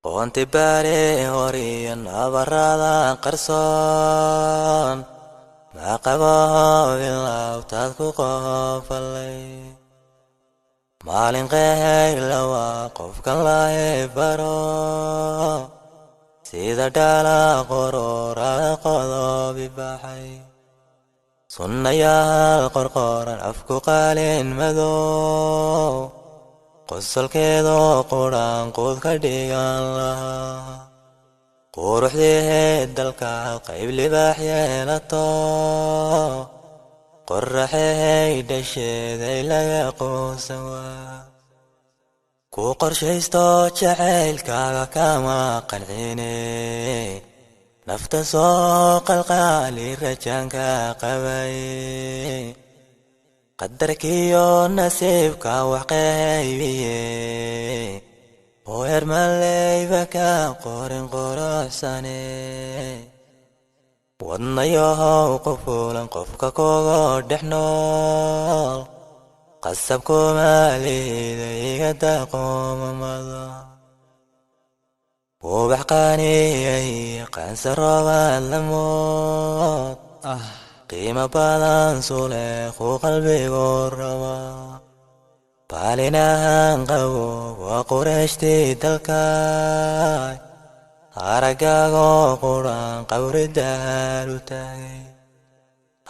qoonti baare horiyan abarada qarsoon ma qabo ilawtaad ku qofalay maalin qeyl lawa qofkan lahe baro sida dhala qorora qodobi baxay sunnayaal qorqoran afku qalin madow qosolkeedo quraan quud ka dhigan lahaa quruxdii dalka qayb libaax yeelato qorraxay dhasheeday laga qoonsan waa ku qorshaysto jacaylkaaga kama qancine nafta soo qalqaali rajaanka qabay qadarkiyo nasiibka wax qaybiye oo hermaleyba ka qorin quruxsane wadnayahow qufulan qofka kogo dhex nool qasab kumaalida iga daqoomamada ubax qaaniyay qaansaroobad lamood qiimo badan suleequ qalbigu raba baalinahan qabo waa qureeshtii dalkaay aragaago quraan qawridaal u taagay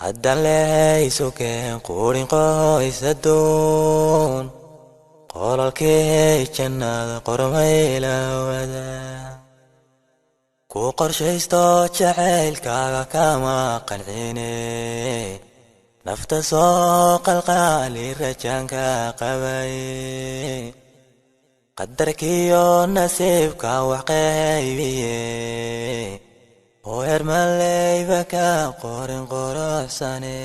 haddan lehaysukeen qurin qoys adduun qolalkii jannada qormayla wadaa ku qorshaysto jacaylkaaga kama qancine nafta soo qalqaali rajaanka qabay qadarkiyo nasiibka wax qaybiye oo hermaleyba ka qorin quruxsane